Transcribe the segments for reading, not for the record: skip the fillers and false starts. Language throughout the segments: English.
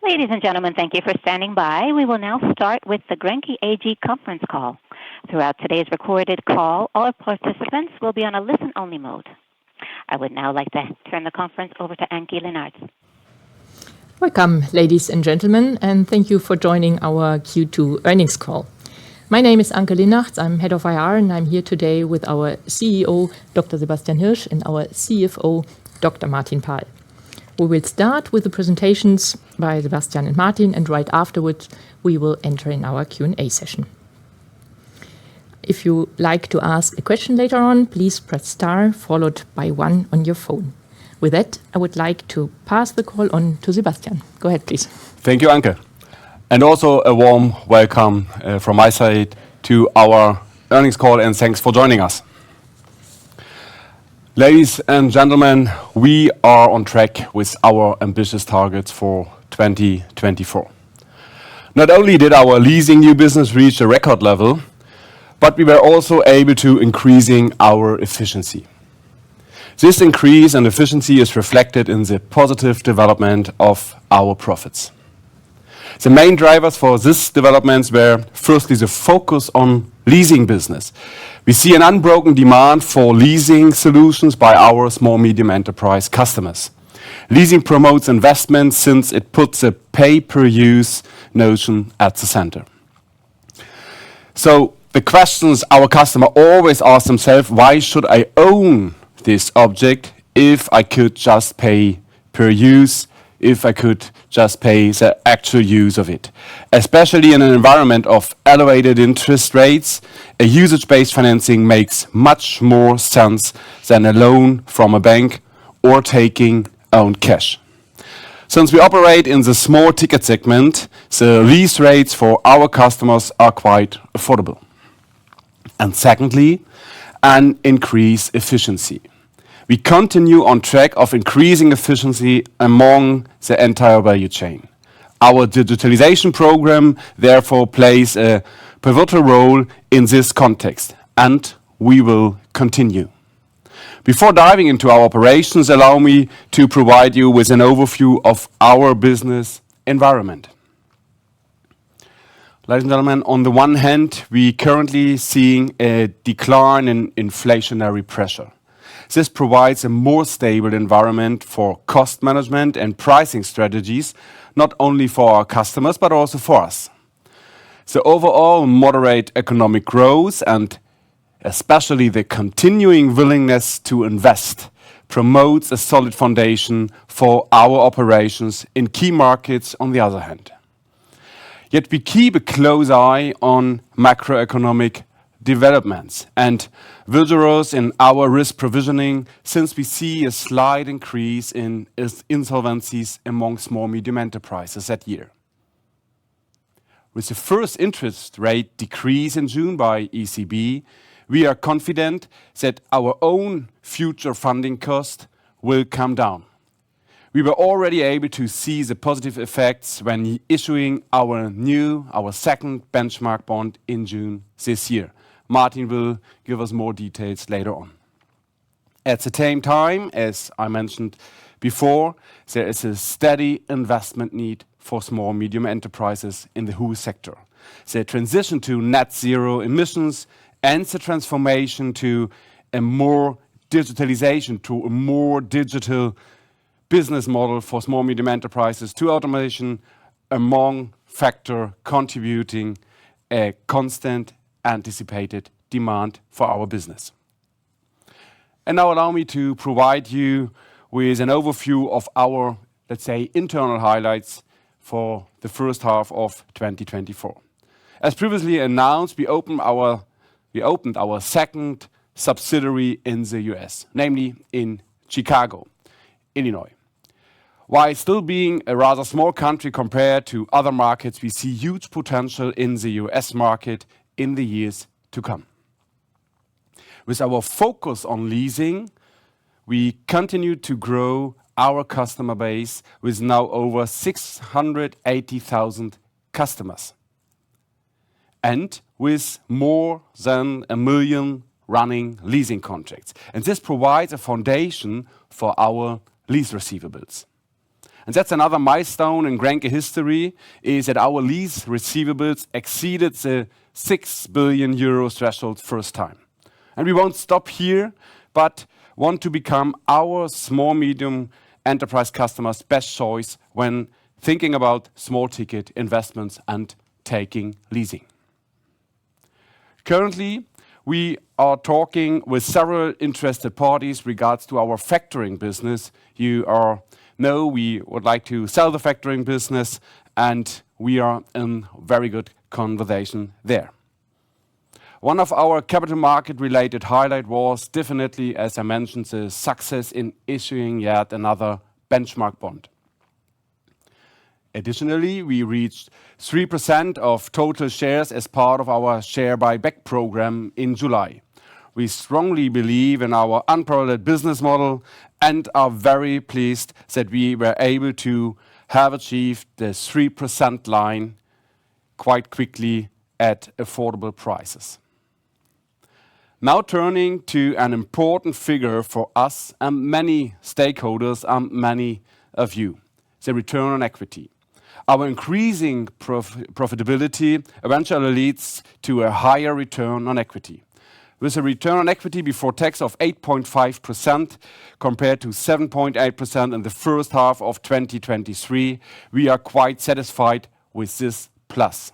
Ladies and gentlemen, thank you for standing by. We will now start with the Grenke AG conference call. Throughout today's recorded call, all participants will be on a listen-only mode. I would now like to turn the conference over to Anke Lennart. Welcome, ladies and gentlemen, and thank you for joining our Q2 earnings call. My name is Anke Lennart. I'm head of IR, and I'm here today with our CEO, Dr. Sebastian Hirsch, and our CFO, Dr. Martin Paal. We will start with the presentations by Sebastian and Martin, and right afterwards we will enter in our Q&A session. If you like to ask a question later on, please press star followed by 1 on your phone. With that, I would like to pass the call on to Sebastian. Go ahead, please. Thank you, Anke. And also a warm welcome from my side to our earnings call, and thanks for joining us. Ladies and gentlemen, we are on track with our ambitious targets for 2024. Not only did our leasing new business reach a record level, but we were also able to increasing our efficiency. This increase in efficiency is reflected in the positive development of our profits. The main drivers for this development were firstly the focus on leasing business. We see an unbroken demand for leasing solutions by our small-medium enterprise customers. Leasing promotes investment since it puts a pay-per-use notion at the center. So the questions our customer always ask themselves, why should I own this object if I could just pay per use, if I could just pay the actual use of it? Especially in an environment of elevated interest rates, a usage-based financing makes much more sense than a loan from a bank or taking own cash. Since we operate in the small ticket segment, the lease rates for our customers are quite affordable. And secondly, an increased efficiency. We continue on track of increasing efficiency among the entire value chain. Our digitalization program therefore plays a pivotal role in this context, and we will continue. Before diving into our operations, allow me to provide you with an overview of our business environment. Ladies and gentlemen, on the one hand, we currently seeing a decline in inflationary pressure. This provides a more stable environment for cost management and pricing strategies, not only for our customers, but also for us. The overall moderate economic growth and especially the continuing willingness to invest promotes a solid foundation for our operations in key markets on the other hand. Yet we keep a close eye on macroeconomic developments and vigorous in our risk provisioning, since we see a slight increase in insolvencies among small-medium enterprises that year. With the first interest rate decrease in June by ECB, we are confident that our own future funding cost will come down. We were already able to see the positive effects when issuing our second benchmark bond in June this year. Martin will give us more details later on. At the same time, as I mentioned before, there is a steady investment need for small-medium enterprises in the whole sector. The transition to net zero emissions and the transformation to a more digitalization, to a more digital business model for small-medium enterprises, to automation, among factors contributing a constant anticipated demand for our business. And now allow me to provide you with an overview of our, let's say, internal highlights for the first half of 2024. As previously announced, we opened our second subsidiary in the US, namely in Chicago, Illinois. While still being a rather small country compared to other markets, we see huge potential in the US market in the years to come. With our focus on leasing, we continue to grow our customer base with now over 680,000 customers and with more than 1 million running leasing contracts. And this provides a foundation for our lease receivables. And that's another milestone in grenke history, is that our lease receivables exceeded the 6 billion euro threshold first time. And we won't stop here, but want to become our small-medium enterprise customers' best choice when thinking about small-ticket investments and taking leasing. Currently, we are talking with several interested parties regards to our factoring business. You know we would like to sell the factoring business, and we are in very good conversation there. One of our capital market related highlight was definitely, as I mentioned, the success in issuing yet another benchmark bond. Additionally, we reached 3% of total shares as part of our share buyback program in July. We strongly believe in our unparalleled business model and are very pleased that we were able to have achieved the 3% line quite quickly at affordable prices. Now turning to an important figure for us and many stakeholders and many of you, the return on equity. Our increasing profitability eventually leads to a higher return on equity. With a return on equity before tax of 8.5% compared to 7.8% in the first half of 2023, we are quite satisfied with this plus.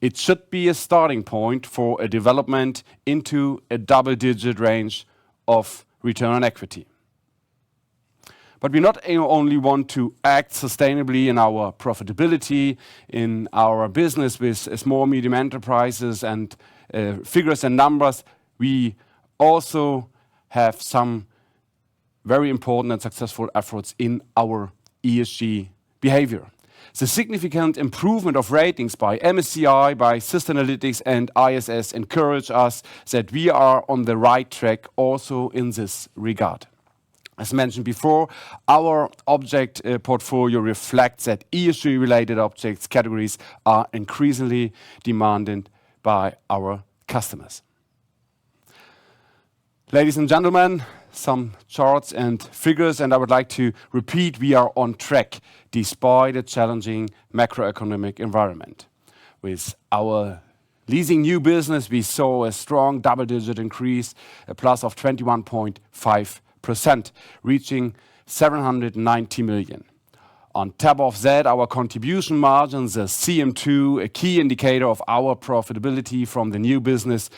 It should be a starting point for a development into a double-digit range of return on equity. But we not only want to act sustainably in our profitability, in our business with small, medium enterprises and figures and numbers, we also have some very important and successful efforts in our ESG behavior. The significant improvement of ratings by MSCI, by Sustainalytics and ISS encourage us that we are on the right track also in this regard. As mentioned before, our object portfolio reflects that ESG-related objects categories are increasingly demanded by our customers. Ladies and gentlemen, some charts and figures, and I would like to repeat, we are on track despite a challenging macroeconomic environment. With our leasing new business, we saw a strong double-digit increase, a plus of 21.5%, reaching 790 million. On top of that, our contribution margins, the CM2, a key indicator of our profitability from the new business,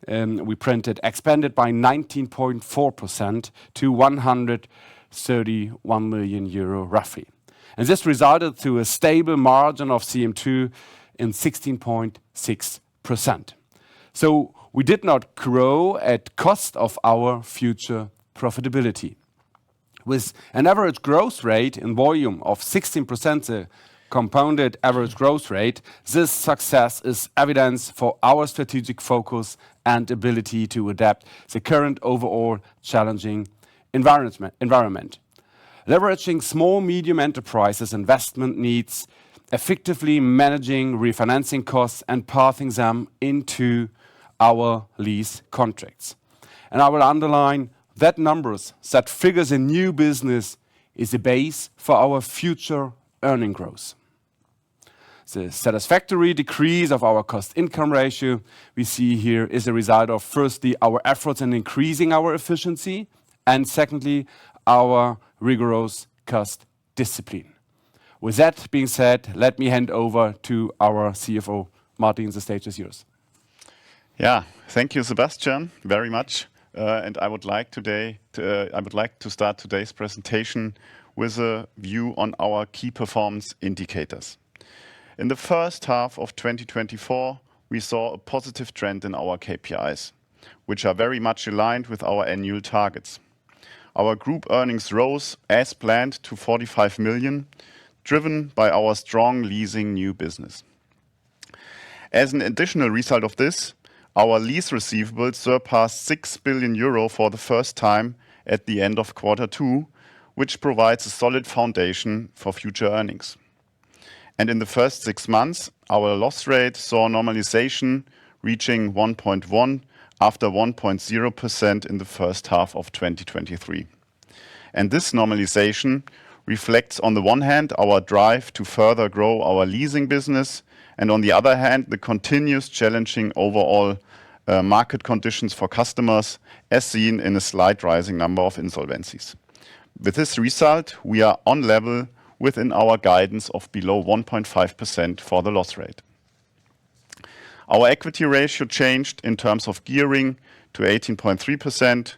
we printed expanded by 19.4% to 131 million euro roughly. And this resulted to a stable margin of CM2 in 16.6%. So we did not grow at cost of our future profitability. With an average growth rate in volume of 16%, the compounded average growth rate, this success is evidence for our strategic focus and ability to adapt the current overall challenging environment. Leveraging small, medium enterprises' investment needs, effectively managing refinancing costs and passing them into our lease contracts. And I will underline that numbers, that figures in new business is a base for our future earning growth. The satisfactory decrease of our cost-income ratio we see here is a result of, firstly, our efforts in increasing our efficiency, and secondly, our rigorous cost discipline. With that being said, let me hand over to our CFO, Martin. The stage is yours. Yeah, thank you, Sebastian, very much. And I would like to start today's presentation with a view on our key performance indicators. In the first half of 2024, we saw a positive trend in our KPIs, which are very much aligned with our annual targets. Our group earnings rose as planned to 45 million, driven by our strong leasing new business. As an additional result of this, our lease receivables surpassed 6 billion euro for the first time at the end of Q2, which provides a solid foundation for future earnings. And in the first 6 months, our loss rate saw normalization reaching 1.1 after 1.0% in the first half of 2023. And this normalization reflects, on the one hand, our drive to further grow our leasing business, and on the other hand, the continuous challenging overall market conditions for customers, as seen in a slight rising number of insolvencies. With this result, we are on level within our guidance of below 1.5% for the loss rate. Our equity ratio changed in terms of gearing to 18.3%,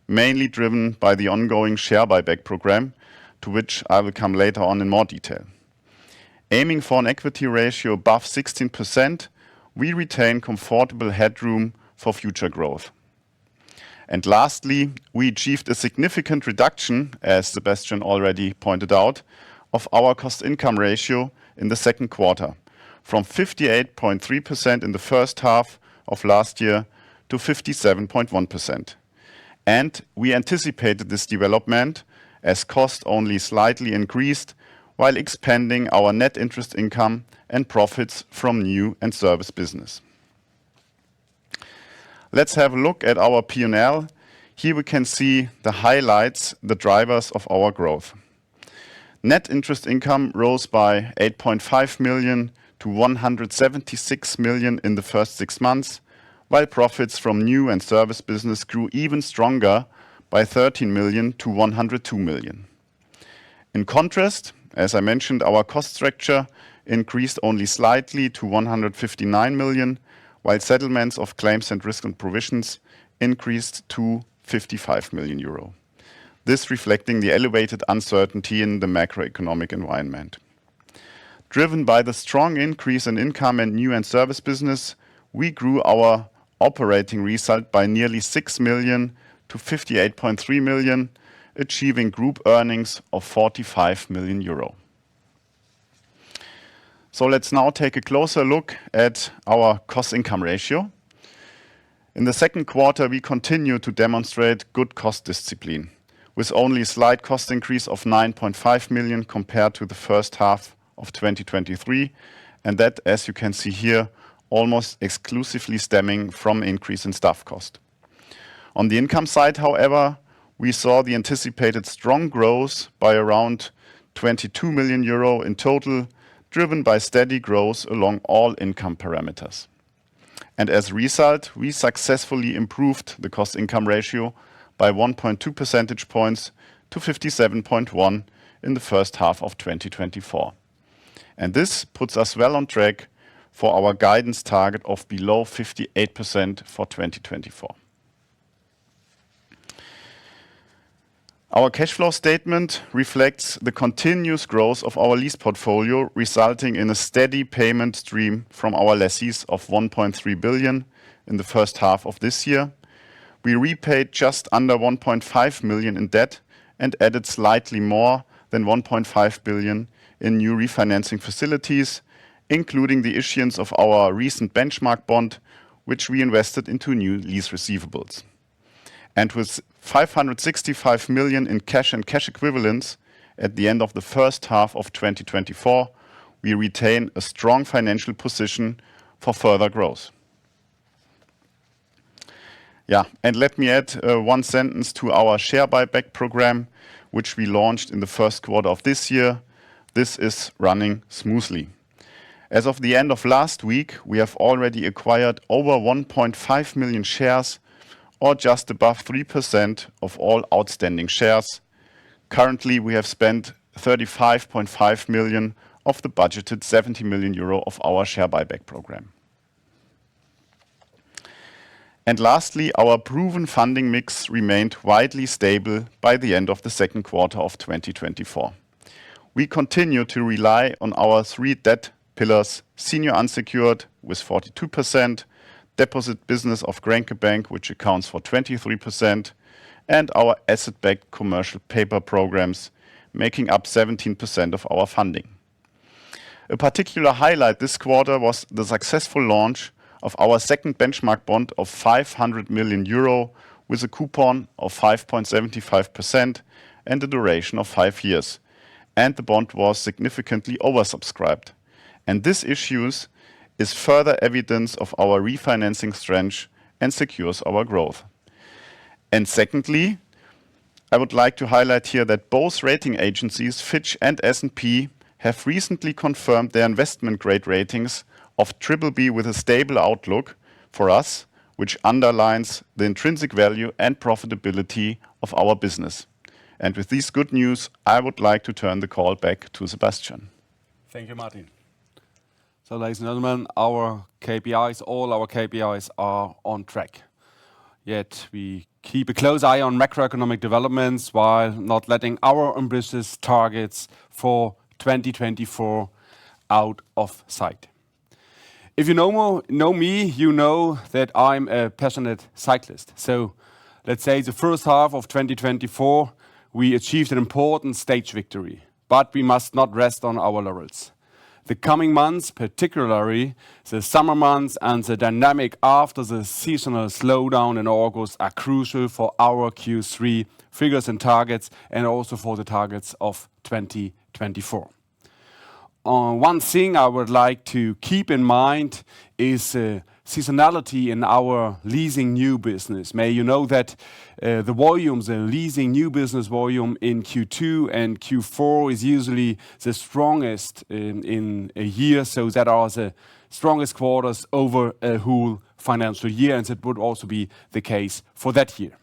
mainly driven by the ongoing share buyback program, to which I will come later on in more detail. Aiming for an equity ratio above 16%, we retain comfortable headroom for future growth. And lastly, we achieved a significant reduction, as Sebastian already pointed out, of our cost-income ratio in the second quarter, from 58.3% in the first half of last year to 57.1%. And we anticipated this development as cost only slightly increased while expanding our net interest income and profits from new and service business. Let's have a look at our P&L. Here we can see the highlights, the drivers of our growth. Net interest income rose by 8.5 million to 176 million in the first 6 months, while profits from new and service business grew even stronger by 13 million to 102 million. In contrast, as I mentioned, our cost structure increased only slightly to 159 million, while settlements of claims and risk and provisions increased to 55 million euro. This reflecting the elevated uncertainty in the macroeconomic environment. Driven by the strong increase in income and new and service business, we grew our operating result by nearly 6 million to 58.3 million, achieving group earnings of 45 million euro. So let's now take a closer look at our cost-income ratio. In the second quarter, we continue to demonstrate good cost discipline, with only a slight cost increase of 9.5 million compared to the first half of 2023, and that, as you can see here, almost exclusively stemming from increase in staff cost. On the income side, however, we saw the anticipated strong growth by around 22 million euro in total, driven by steady growth along all income parameters. And as a result, we successfully improved the cost-income ratio by 1.2 percentage points to 57.1 in the first half of 2024. And this puts us well on track for our guidance target of below 58% for 2024. Our cash flow statement reflects the continuous growth of our lease portfolio, resulting in a steady payment stream from our lessees of 1.3 billion in the first half of this year. We repaid just under 1.5 million in debt and added slightly more than 1.5 billion in new refinancing facilities, including the issuance of our recent benchmark bond, which we invested into new lease receivables. And with 565 million in cash and cash equivalents at the end of the first half of 2024, we retain a strong financial position for further growth. And let me add one sentence to our share buyback program, which we launched in the first quarter of this year. This is running smoothly. As of the end of last week, we have already acquired over 1.5 million shares, or just above 3% of all outstanding shares. Currently, we have spent 35.5 million of the budgeted 70 million euro of our share buyback program. And lastly, our proven funding mix remained widely stable by the end of the second quarter of 2024. We continue to rely on our 3 debt pillars: senior unsecured with 42%, deposit business of grenke Bank, which accounts for 23%, and our asset-backed commercial paper programs, making up 17% of our funding. A particular highlight this quarter was the successful launch of our second benchmark bond of 500 million euro with a coupon of 5.75% and a duration of 5 years. And the bond was significantly oversubscribed. And this issues is further evidence of our refinancing strength and secures our growth. And secondly, I would like to highlight here that both rating agencies, Fitch and S&P, have recently confirmed their investment grade ratings of BBB with a stable outlook for us, which underlines the intrinsic value and profitability of our business. And with this good news, I would like to turn the call back to Sebastian. Thank you, Martin. So, ladies and gentlemen, all our KPIs are on track. Yet we keep a close eye on macroeconomic developments while not letting our ambitious targets for 2024 out of sight. If you know me, you know that I'm a passionate cyclist. So let's say the first half of 2024, we achieved an important stage victory, but we must not rest on our laurels. The coming months, particularly the summer months and the dynamic after the seasonal slowdown in August, are crucial for our Q3 figures and targets, and also for the targets of 2024. One thing I would like to keep in mind is seasonality in our leasing new business. May you know that the leasing new business volume in Q2 and Q4 is usually the strongest in a year, so that are the strongest quarters over a whole financial year, and it would also be the case for that year.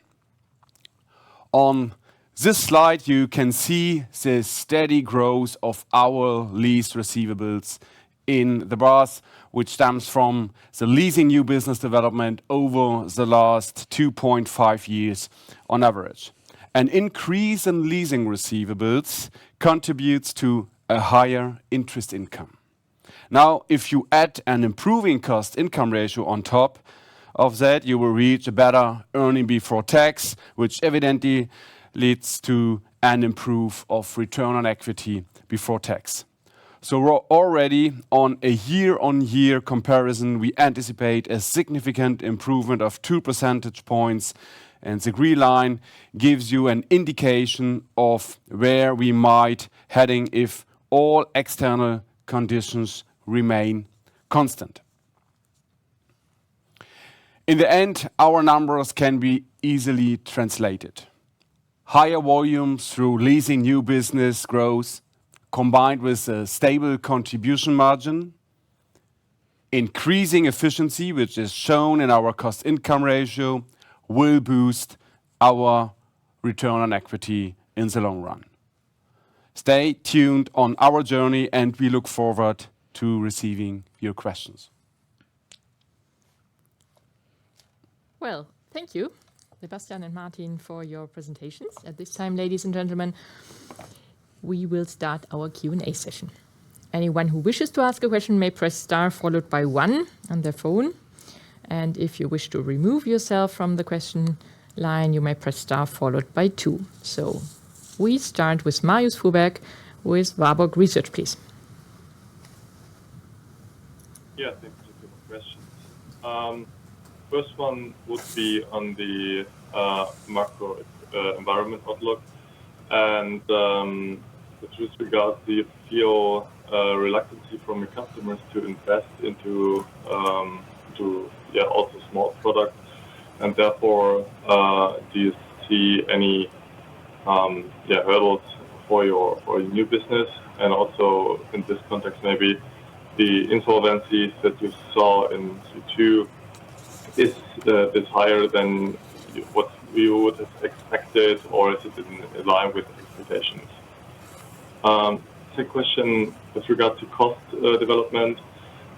On this slide, you can see the steady growth of our lease receivables in the bars, which stems from the leasing new business development over the last 2.5 years on average. An increase in leasing receivables contributes to a higher interest income. Now, if you add an improving cost-income ratio on top of that, you will reach a better earning before tax, which evidently leads to an improve of return on equity before tax. So we're already on a year-on-year comparison, we anticipate a significant improvement of 2 percentage points, and the green line gives you an indication of where we might heading if all external conditions remain constant. In the end, our numbers can be easily translated. Higher volumes through leasing new business growth, combined with a stable contribution margin, increasing efficiency, which is shown in our cost-income ratio, will boost our return on equity in the long run. Stay tuned on our journey, and we look forward to receiving your questions. Well, thank you, Sebastian and Martin, for your presentations. At this time, ladies and gentlemen, we will start our Q&A session. Anyone who wishes to ask a question may press star followed by 1 on their phone. And if you wish to remove yourself from the question line, you may press star followed by 2. So we start with Marius Fuhrberg with Warburg Research, please. Yeah, thanks for the questions. First one would be on the macro environment outlook. And with regard to you feel reluctancy from your customers to invest into also small products, and therefore do you see any hurdles for your new business? And also in this context, maybe the insolvencies that you saw in Q2 is higher than what you would have expected, or is it in line with expectations? Second question with regard to cost development.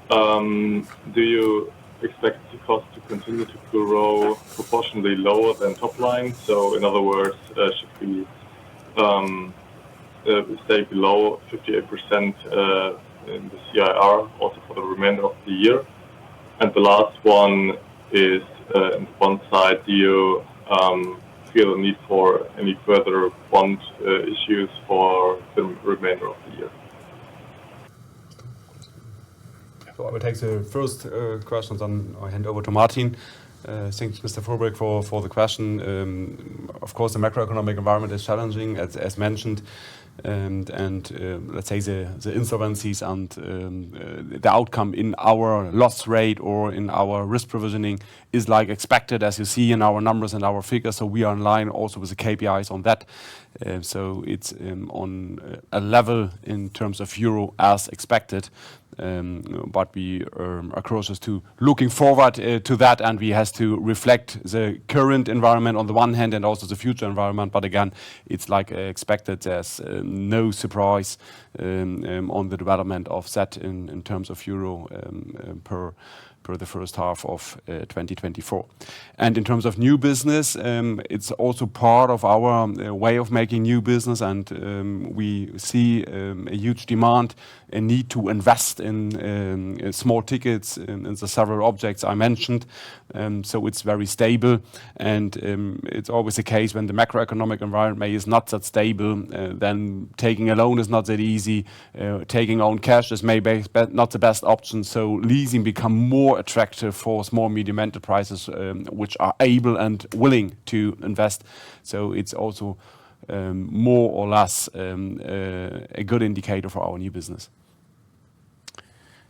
Do you expect the cost to continue to grow proportionally lower than top line? So in other words, should we stay below 58% in the CIR also for the remainder of the year? And the last one is, on one side, do you feel a need for any further bond issues for the remainder of the year? So I will take the first questions and I'll hand over to Martin. Thanks, Mr. Fuhrberg, for the question. Of course, the macroeconomic environment is challenging, as mentioned. let's say the insolvencies and the outcome in our loss rate or in our risk provisioning is like expected, as you see in our numbers and our figures. So we are in line also with the KPIs on that. So it's on a level in terms of euro as expected. But we are cautious to looking forward to that, and we has to reflect the current environment on the one hand and also the future environment. But again, it's like expected. There's no surprise on the development of that in terms of euro per the first half of 2024. And in terms of new business, it's also part of our way of making new business, and we see a huge demand, a need to invest in small tickets in the several objects I mentioned. So it's very stable, and it's always the case when the macroeconomic environment is not that stable, then taking a loan is not that easy. Taking own cash is maybe not the best option. So leasing become more attractive for small medium enterprises which are able and willing to invest. So it's also more or less a good indicator for our new business.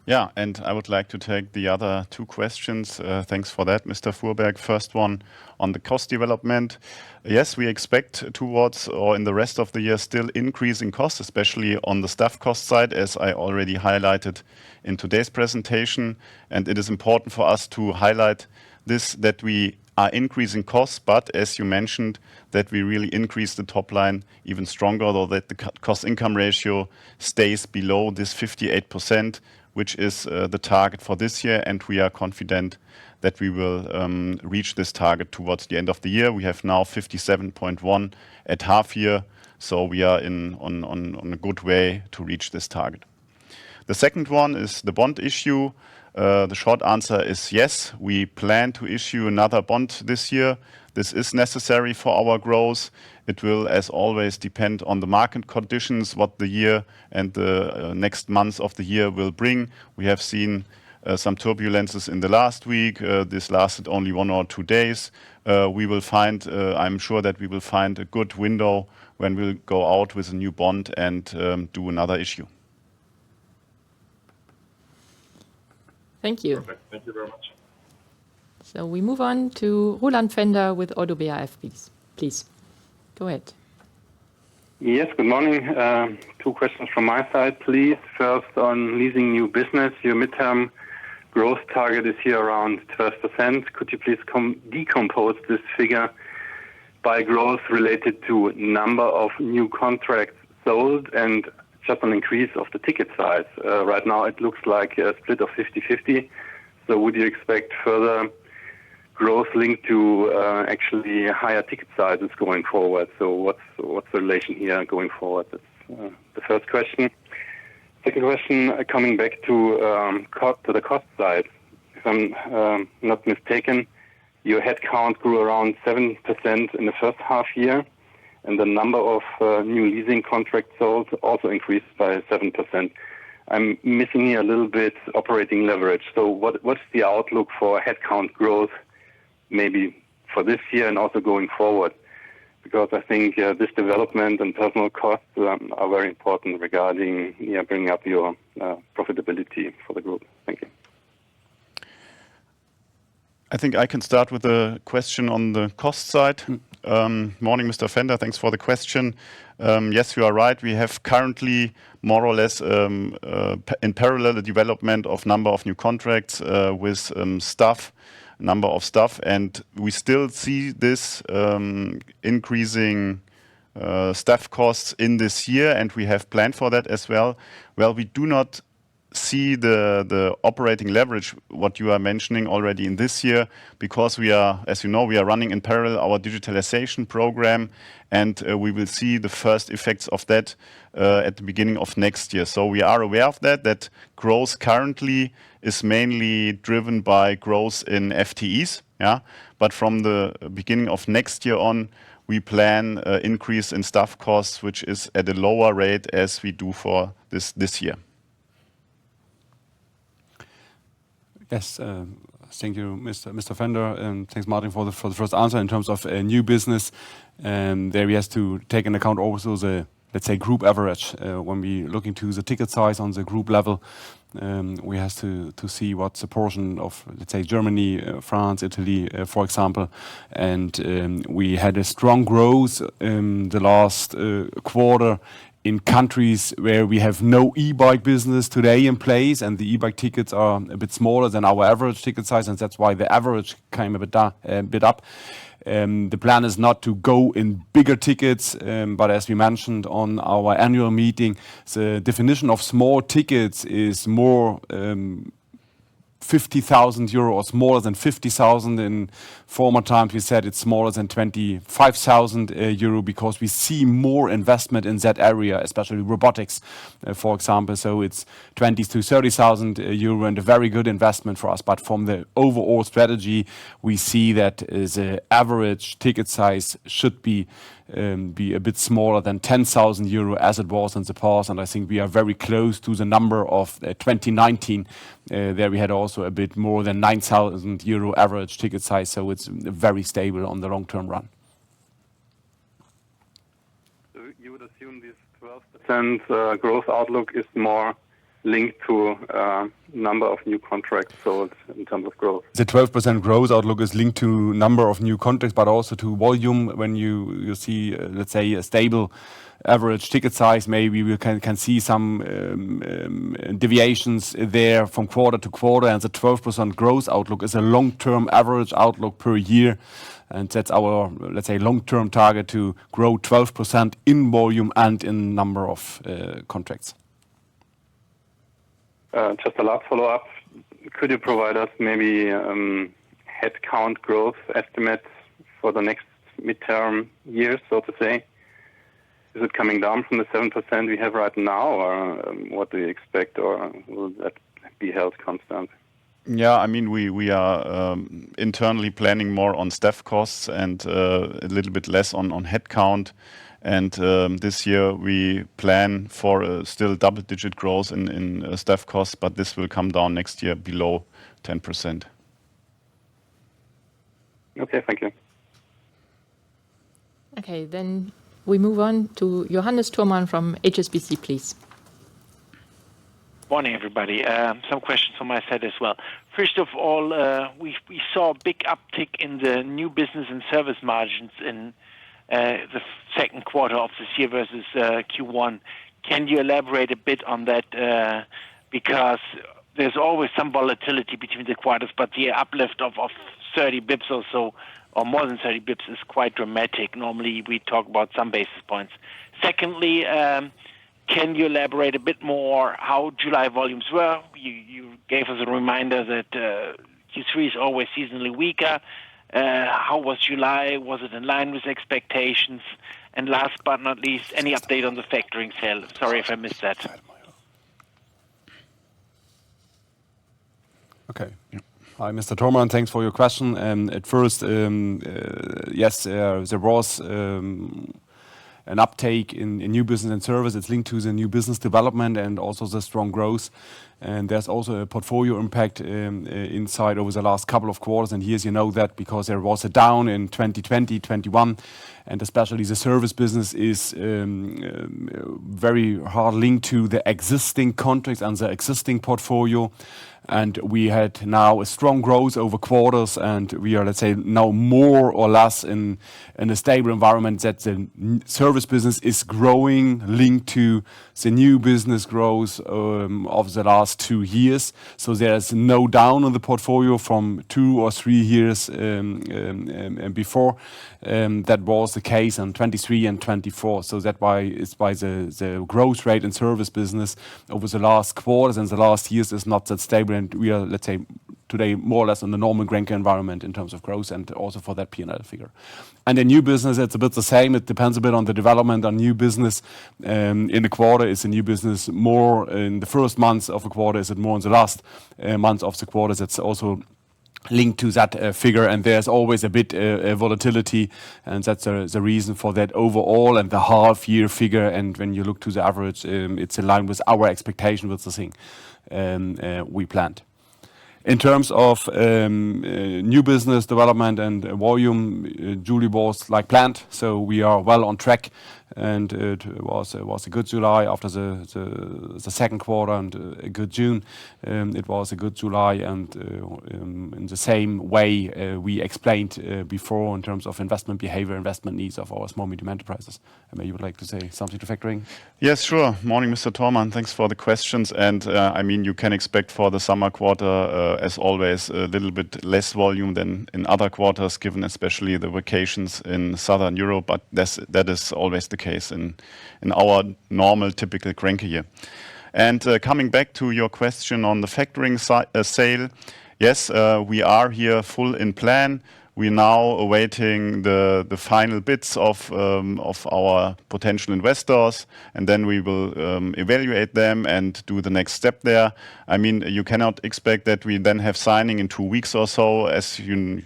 Yeah, and I would like to take the other two questions. Thanks for that, Mr. Fuhrberg. First one on the cost development. Yes, we expect towards or in the rest of the year still increasing costs, especially on the staff cost side, as I already highlighted in today's presentation. And it is important for us to highlight this, that we are increasing costs, but as you mentioned, that we really increase the top line even stronger, though that the cost-income ratio stays below this 58%, which is the target for this year, and we are confident that we will reach this target towards the end of the year. We have now 57.1 at half year, so we are on a good way to reach this target. The second one is the bond issue. The short answer is yes, we plan to issue another bond this year. This is necessary for our growth. It will, as always, depend on the market conditions, what the year and the next months of the year will bring. We have seen some turbulences in the last week. This lasted only 1 or 2 days. We will find, I'm sure that we will find a good window when we'll go out with a new bond and do another issue. Thank you. Perfect. Thank you very much. So we move on to Roland Fender with Oddo BHF, please. Please, go ahead. Yes, good morning. 2 questions from my side, please. First, on leasing new business, your midterm growth target is here around 12%. Could you please decompose this figure by growth related to number of new contracts sold and just an increase of the ticket size? Right now it looks like a split of 50-50. So would you expect further growth linked to actually higher ticket sizes going forward? So what's the relation here going forward? That's the first question. Second question, coming back to the cost side. If I'm not mistaken, your headcount grew around 7% in the first half year, and the number of new leasing contracts sold also increased by 7%. I'm missing here a little bit operating leverage. So what's the outlook for headcount growth, maybe for this year and also going forward? Because I think this development and personal costs are very important regarding bringing up your profitability for the group. Thank you. I think I can start with a question on the cost side. Morning, Mr. Fender. Thanks for the question. Yes, you are right. We have currently more or less in parallel the development of number of new contracts with number of staff, and we still see this increasing staff costs in this year, and we have planned for that as well. Well, we do not see the operating leverage, what you are mentioning already in this year, because we are, as you know, we are running in parallel our digitalization program, and we will see the first effects of that at the beginning of next year. So we are aware of that growth currently is mainly driven by growth in FTEs, yeah. But from the beginning of next year on, we plan increase in staff costs, which is at a lower rate as we do for this year. Yes, thank you, Mr. Fender, and thanks, Martin, for the first answer in terms of new business. There we have to take into account also the let's say, group average. When we look into the ticket size on the group level, we have to see what's the portion of, let's say, Germany, France, Italy, for example. And we had a strong growth in the last quarter in countries where we have no e-bike business today in place, and the e-bike tickets are a bit smaller than our average ticket size, and that's why the average came a bit up. The plan is not to go in bigger tickets, but as we mentioned on our annual meeting, the definition of small tickets is more 50,000 euro or smaller than 50,000. In former times we said it's smaller than 25,000 euro because we see more investment in that area, especially robotics, for example. So it's 20 to 30,000 euro and a very good investment for us. But from the overall strategy, we see that the average ticket size should be a bit smaller than 10,000 euro as it was in the past, and I think we are very close to the number of 2019. There we had also a bit more than 9,000 euro average ticket size, so it's very stable on the long-term run. So you would assume this 12% growth outlook is more linked to number of new contracts sold in terms of growth. The 12% growth outlook is linked to number of new contracts, but also to volume. When you see, let's say, a stable average ticket size, maybe we can see some deviations there from quarter to quarter, and the 12% growth outlook is a long-term average outlook per year, and that's our, let's say, long-term target to grow 12% in volume and in number of contracts. Just a last follow-up. Could you provide us maybe headcount growth estimates for the next midterm years, so to say? Is it coming down from the 7% we have right now, or what do you expect, or will that be held constant? Yeah, I mean, we are internally planning more on staff costs and a little bit less on headcount. And this year we plan for still double-digit growth in staff costs, but this will come down next year below 10%. Okay, thank you. Okay, then we move on to Johannes Thurmann from HSBC, please. Morning, everybody. Some questions from my side as well. First of all, we saw a big uptick in the new business and service margins in the second quarter of this year versus Q1. Can you elaborate a bit on that? Because there's always some volatility between the quarters, but the uplift of 30 bips or so, or more than 30 bips, is quite dramatic. Normally we talk about some basis points. Secondly, can you elaborate a bit more how July volumes were? You gave us a reminder that Q3 is always seasonally weaker. How was July? Was it in line with expectations? And last but not least, any update on the factoring sale? Sorry if I missed that. Okay. Hi, Mr. Thurmann. Thanks for your question. At first, yes, there was an uptake in new business and service. It's linked to the new business development and also the strong growth. And there's also a portfolio impact inside over the last couple of quarters and years. You know that because there was a down in 2020, 21, and especially the service business is very hard linked to the existing contracts and the existing portfolio. And we had now a strong growth over quarters, and we are, let's say, now more or less in a stable environment that the service business is growing, linked to the new business growth of the last 2 years. So there's no down on the portfolio from 2 or 3 years before. That was the case in 23 and 24. So that's why it's why the growth rate in service business over the last quarters and the last years is not that stable. And we are, let's say, today more or less in the normal grenke environment in terms of growth and also for that P&L figure. And in new business, it's a bit the same. It depends a bit on the development on new business. In the quarter, is a new business more in the first months of a quarter? Is it more in the last months of the quarters? It's also linked to that figure, and there's always a bit volatility, and that's the reason for that overall and the half-year figure. And when you look to the average, it's in line with our expectation with the thing we planned. In terms of new business development and volume, July was like planned, so we are well on track, and it was a good July after the second quarter and a good June. It was a good July, and in the same way we explained before in terms of investment behavior, investment needs of our small medium enterprises. Maybe you would like to say something to factoring? Yes, sure. Morning, Mr. Thormann. Thanks for the questions. And I mean, you can expect for the summer quarter, as always, a little bit less volume than in other quarters, given especially the vacations in Southern Europe. But that is always the case in our normal, typical grenke year. And coming back to your question on the factoring sale, yes, we are here full in plan. We're now awaiting the final bits of our potential investors, and then we will evaluate them and do the next step there. I mean, you cannot expect that we then have signing in 2 weeks or so, as you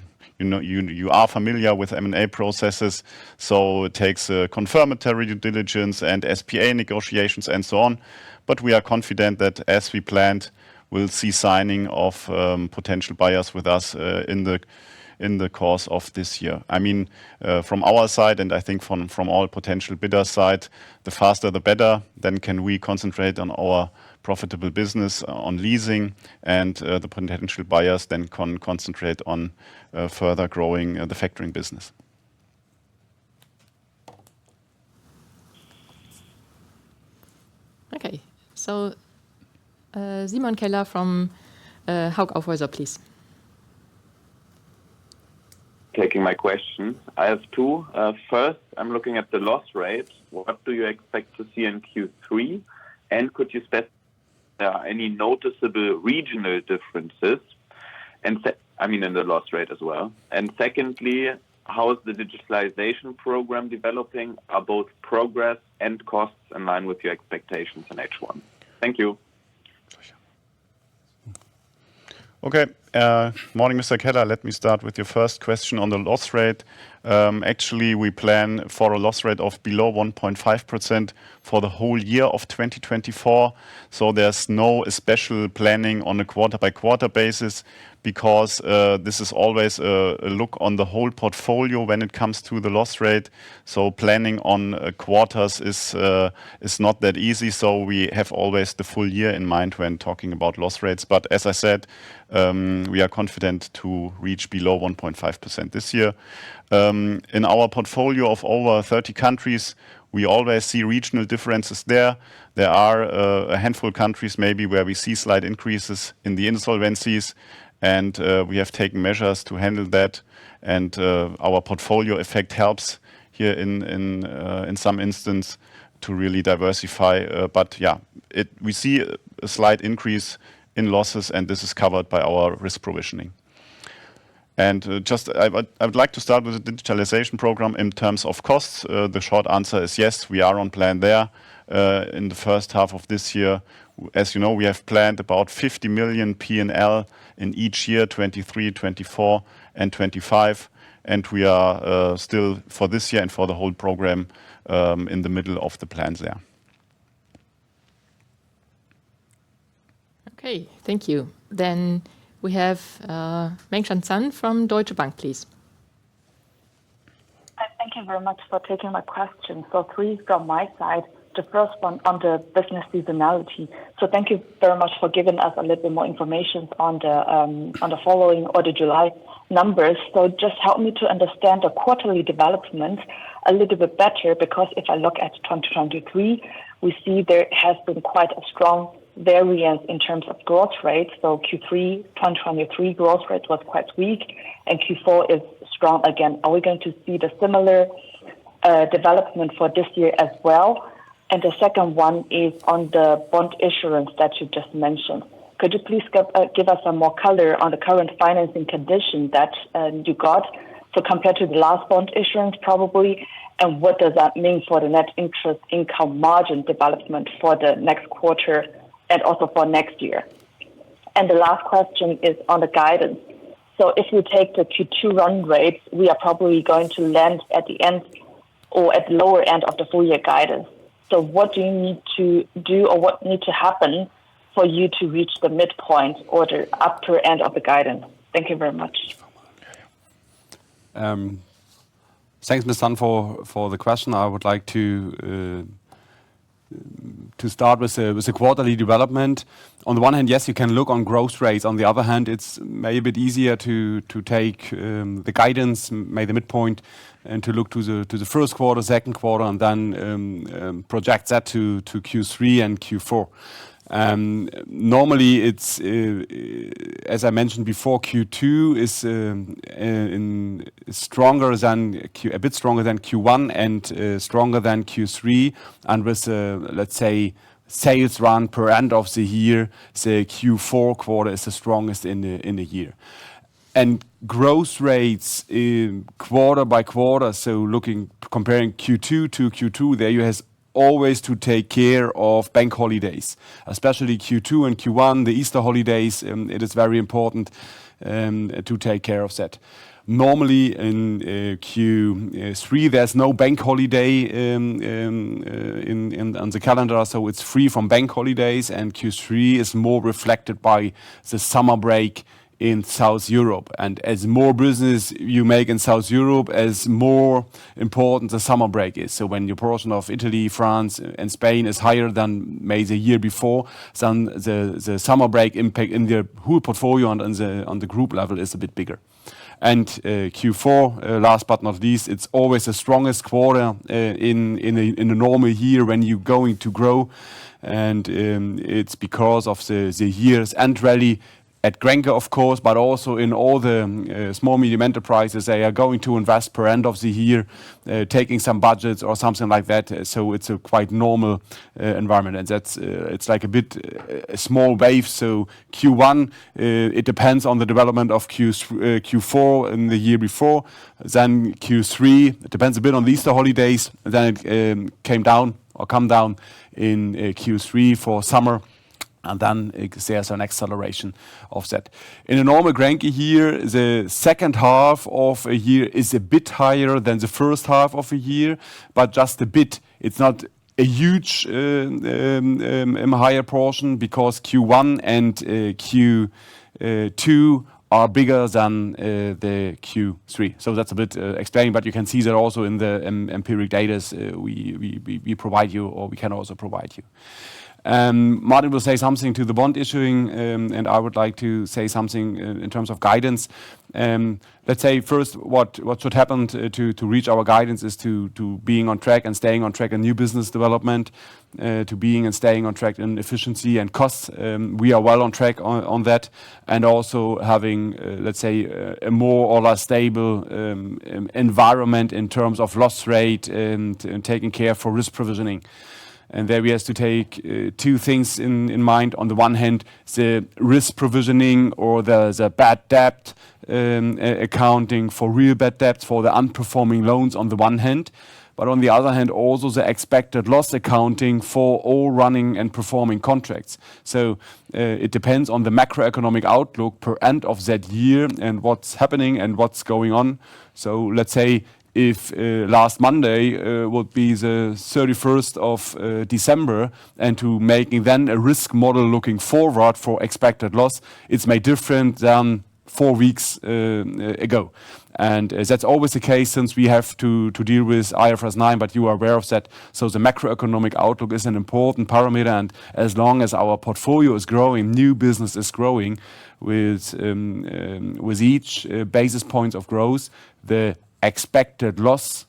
are familiar with M&A processes. So it takes confirmatory due diligence and SPA negotiations and so on. But we are confident that as we planned, we'll see signing of potential buyers with us in the course of this year. I mean, from our side, and I think from all potential bidders' side, the faster the better. Then can we concentrate on our profitable business, on leasing, and the potential buyers then can concentrate on further growing the factoring business. Okay, so Simon Keller from Hauck Aufhäuser, please. Taking my question. I have two. First, I'm looking at the loss rate. What do you expect to see in Q3? And could you specify any noticeable regional differences? And in the loss rate as well. And secondly, how is the digitalization program developing? Are both progress and costs in line with your expectations in H1? Thank you. Okay, morning, Mr. Keller. Let me start with your first question on the loss rate. Actually, we plan for a loss rate of below 1.5% for the whole year of 2024. So there's no special planning on a quarter-by-quarter basis, because this is always a look on the whole portfolio when it comes to the loss rate. So planning on quarters is not that easy. So we have always the full year in mind when talking about loss rates. But as I said, we are confident to reach below 1.5% this year. In our portfolio of over 30 countries, we always see regional differences there. There are a handful of countries maybe where we see slight increases in the insolvencies, and we have taken measures to handle that. And our portfolio effect helps here in some instance to really diversify. But yeah, we see a slight increase in losses, and this is covered by our risk provisioning. And I would like to start with the digitalization program in terms of costs. The short answer is yes, we are on plan there. In the first half of this year, as you know, we have planned about 50 million P&L in each year, 23, 24, and 25. And we are still, for this year and for the whole program, in the middle of the plans there. Okay, thank you. Then we have Mengshan San from Deutsche Bank, please. Thank you very much for taking my question. So 3 from my side. The first one on the business seasonality. So thank you very much for giving us a little bit more information on the following or the July numbers. So just help me to understand the quarterly development a little bit better, because if I look at 2023, we see there has been quite a strong variance in terms of growth rate. So Q3 2023 growth rate was quite weak, and Q4 is strong again. Are we going to see the similar development for this year as well? And the second one is on the bond issuance that you just mentioned. Could you please give us some more color on the current financing condition that you got? So compared to the last bond issuance probably, and what does that mean for the net interest income margin development for the next quarter and also for next year? And the last question is on the guidance. So if you take the Q2 run rates, we are probably going to land at the end or at the lower end of the full year guidance. So what do you need to do, or what needs to happen for you to reach the midpoint or the upper end of the guidance? Thank you very much. Thanks, Ms. Sun, for the question. I would like to start with the quarterly development. On the one hand, yes, you can look on growth rates. On the other hand, it's maybe a bit easier to take the guidance, maybe the midpoint, and to look to the first quarter, second quarter, and then project that to Q3 and Q4. Normally, it's as I mentioned before, Q2 is stronger than a bit stronger than Q1 and stronger than Q3, and with let's say sales run per end of the year, the Q4 quarter is the strongest in the year. And growth rates quarter by quarter, so comparing Q2 to Q2, there you has always to take care of bank holidays, especially Q2 and Q1, the Easter holidays. It is very important to take care of that. Normally in Q3 there's no bank holiday on the calendar, so it's free from bank holidays, and Q3 is more reflected by the summer break in South Europe. And as more business you make in South Europe, as more important the summer break is. So when your portion of Italy, France and Spain is higher than maybe the year before, then the summer break impact in the whole portfolio and on the group level is a bit bigger. And Q4, last but not least, it's always the strongest quarter in a normal year when you're going to grow. And it's because of the year's end rally at grenke, of course, but also in all the small medium enterprises. They are going to invest per end of the year, taking some budgets or something like that. So it's a quite normal environment, and that's it's like a bit a small wave. So Q1 it depends on the development of Q4 in the year before. Then Q3 it depends a bit on the Easter holidays. Then it come down in Q3 for summer. And then there's an acceleration of that. In a normal grenke year, the second half of a year is a bit higher than the first half of a year, but just a bit. It's not a huge higher portion, because Q1 and Q2 are bigger than the Q3. So that's a bit explained, but you can see that also in the empiric data we provide you, or we can also provide you. Martin will say something to the bond issuing, and I would like to say something in terms of guidance. Let's say first, what should happen to reach our guidance is to being on track and staying on track in new business development, to being and staying on track in efficiency and costs. We are well on track on that, and also having, let's say, a more or less stable environment in terms of loss rate and taking care for risk provisioning. And there we have to take two things in mind. On the one hand, the risk provisioning or the bad debt accounting for real bad debts for the unperforming loans on the one hand. But on the other hand, also the expected loss accounting for all running and performing contracts. So it depends on the macroeconomic outlook per end of that year and what's happening and what's going on. So let's say if last Monday would be the 31st of December, and to making then a risk model looking forward for expected loss, it's made different than 4 weeks ago. And that's always the case, since we have to deal with IFRS 9, but you are aware of that. So the macroeconomic outlook is an important parameter, and as long as our portfolio is growing, new business is growing with each basis points of growth, the expected loss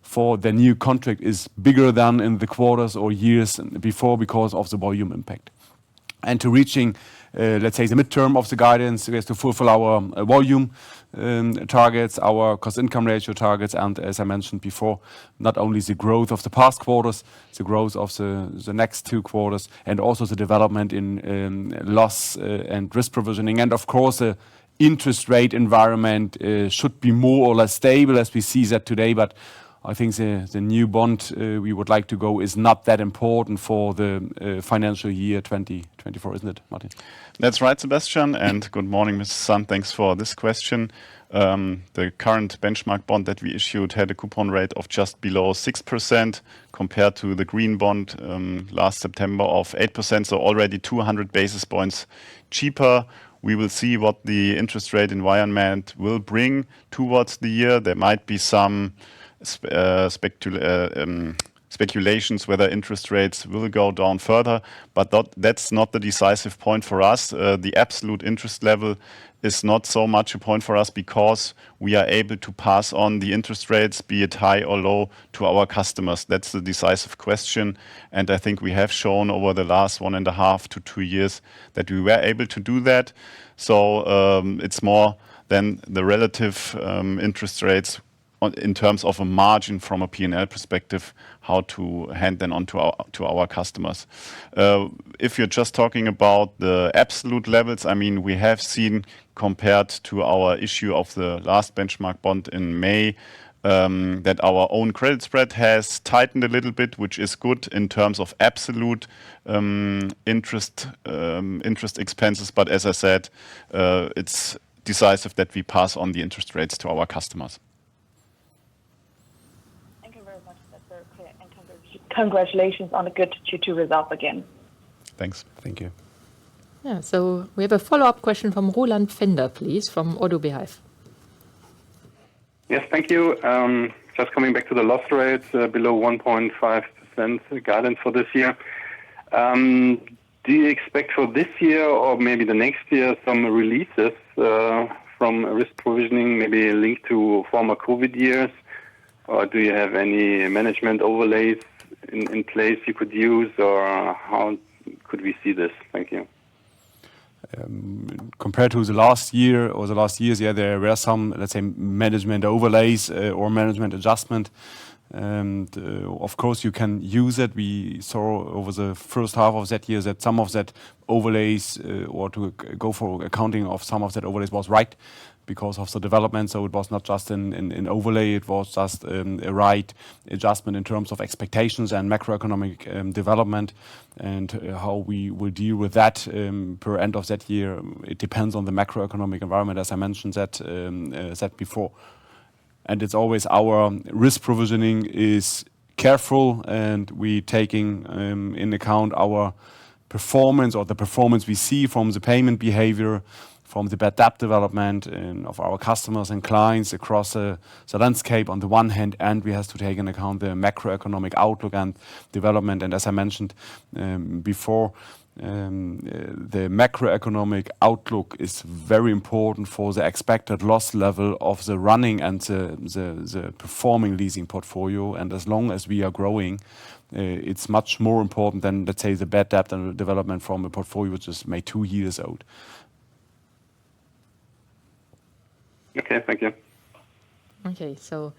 for the new contract is bigger than in the quarters or years before, because of the volume impact. And to reaching, let's say, the midterm of the guidance, we have to fulfill our volume targets, our cost-income ratio targets, and as I mentioned before, not only the growth of the past quarters, the growth of the next 2 quarters, and also the development in loss and risk provisioning. And of course, the interest rate environment should be more or less stable as we see that today, but I think the new bond we would like to go is not that important for the financial year 2024, isn't it, Martin? That's right, Sebastian, and good morning, Mr. Sun. Thanks for this question. The current benchmark bond that we issued had a coupon rate of just below 6% compared to the green bond last September of 8%, so already 200 basis points cheaper. We will see what the interest rate environment will bring towards the year. There might be some speculations whether interest rates will go down further, but that's not the decisive point for us. The absolute interest level is not so much a point for us because we are able to pass on the interest rates, be it high or low, to our customers. That's the decisive question. And I think we have shown over the last 1.5 to 2 years that we were able to do that. So it's more than the relative interest rates in terms of a margin from a P&L perspective, how to hand them on to our customers. If you're just talking about the absolute levels, I mean, we have seen compared to our issue of the last benchmark bond in May, that our own credit spread has tightened a little bit, which is good in terms of absolute interest expenses. But as I said, it's decisive that we pass on the interest rates to our customers. Thank you very much. That's very clear. And congratulations on a good Q2 result again. Thanks. Thank you. Yeah, so we have a follow-up question from Roland Fender, please, from Oddo BHF. Yes, thank you. Just coming back to the loss rates, below 1.5% guidance for this year. Do you expect for this year or maybe the next year some releases from risk provisioning, maybe linked to former COVID years? Or do you have any management overlays in place you could use, or how could we see this? Thank you. Compared to the last year or the last years, yeah, there were some, let's say, management overlays or management adjustment. And of course, you can use it. We saw over the first half of that year that some of that overlays or to go for accounting of some of that overlays was right because of the development. So it was not just an overlay, it was just a right adjustment in terms of expectations and macroeconomic development. And how we will deal with that per end of that year, it depends on the macroeconomic environment, as I mentioned that before. And it's always our risk provisioning is careful, and we taking in account our performance or the performance we see from the payment behavior, from the bad debt development of our customers and clients across the landscape on the one hand, and we have to take into account the macroeconomic outlook and development. And as I mentioned before, the macroeconomic outlook is very important for the expected loss level of the running and the performing leasing portfolio. And as long as we are growing, it's much more important than, let's say, the bad debt and development from a portfolio which is maybe 2 years old. Okay, thank you. Okay, so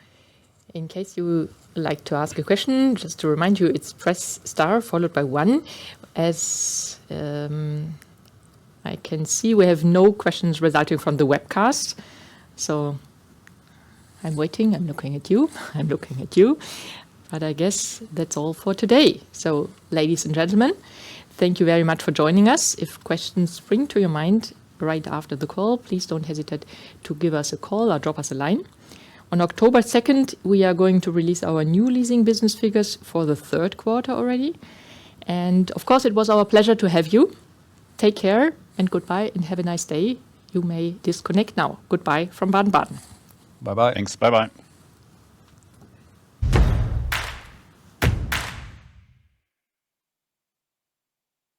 in case you like to ask a question, just to remind you, it's press star followed by 1. As I can see, we have no questions resulting from the webcast. So I'm waiting, I'm looking at you, I'm looking at you. But I guess that's all for today. So ladies and gentlemen, thank you very much for joining us. If questions spring to your mind right after the call, please don't hesitate to give us a call or drop us a line. On October 2nd, we are going to release our new leasing business figures for the third quarter already. And of course, it was our pleasure to have you. Take care and goodbye and have a nice day. You may disconnect now. Goodbye from Baden-Baden. Bye-bye. Thanks. Bye-bye.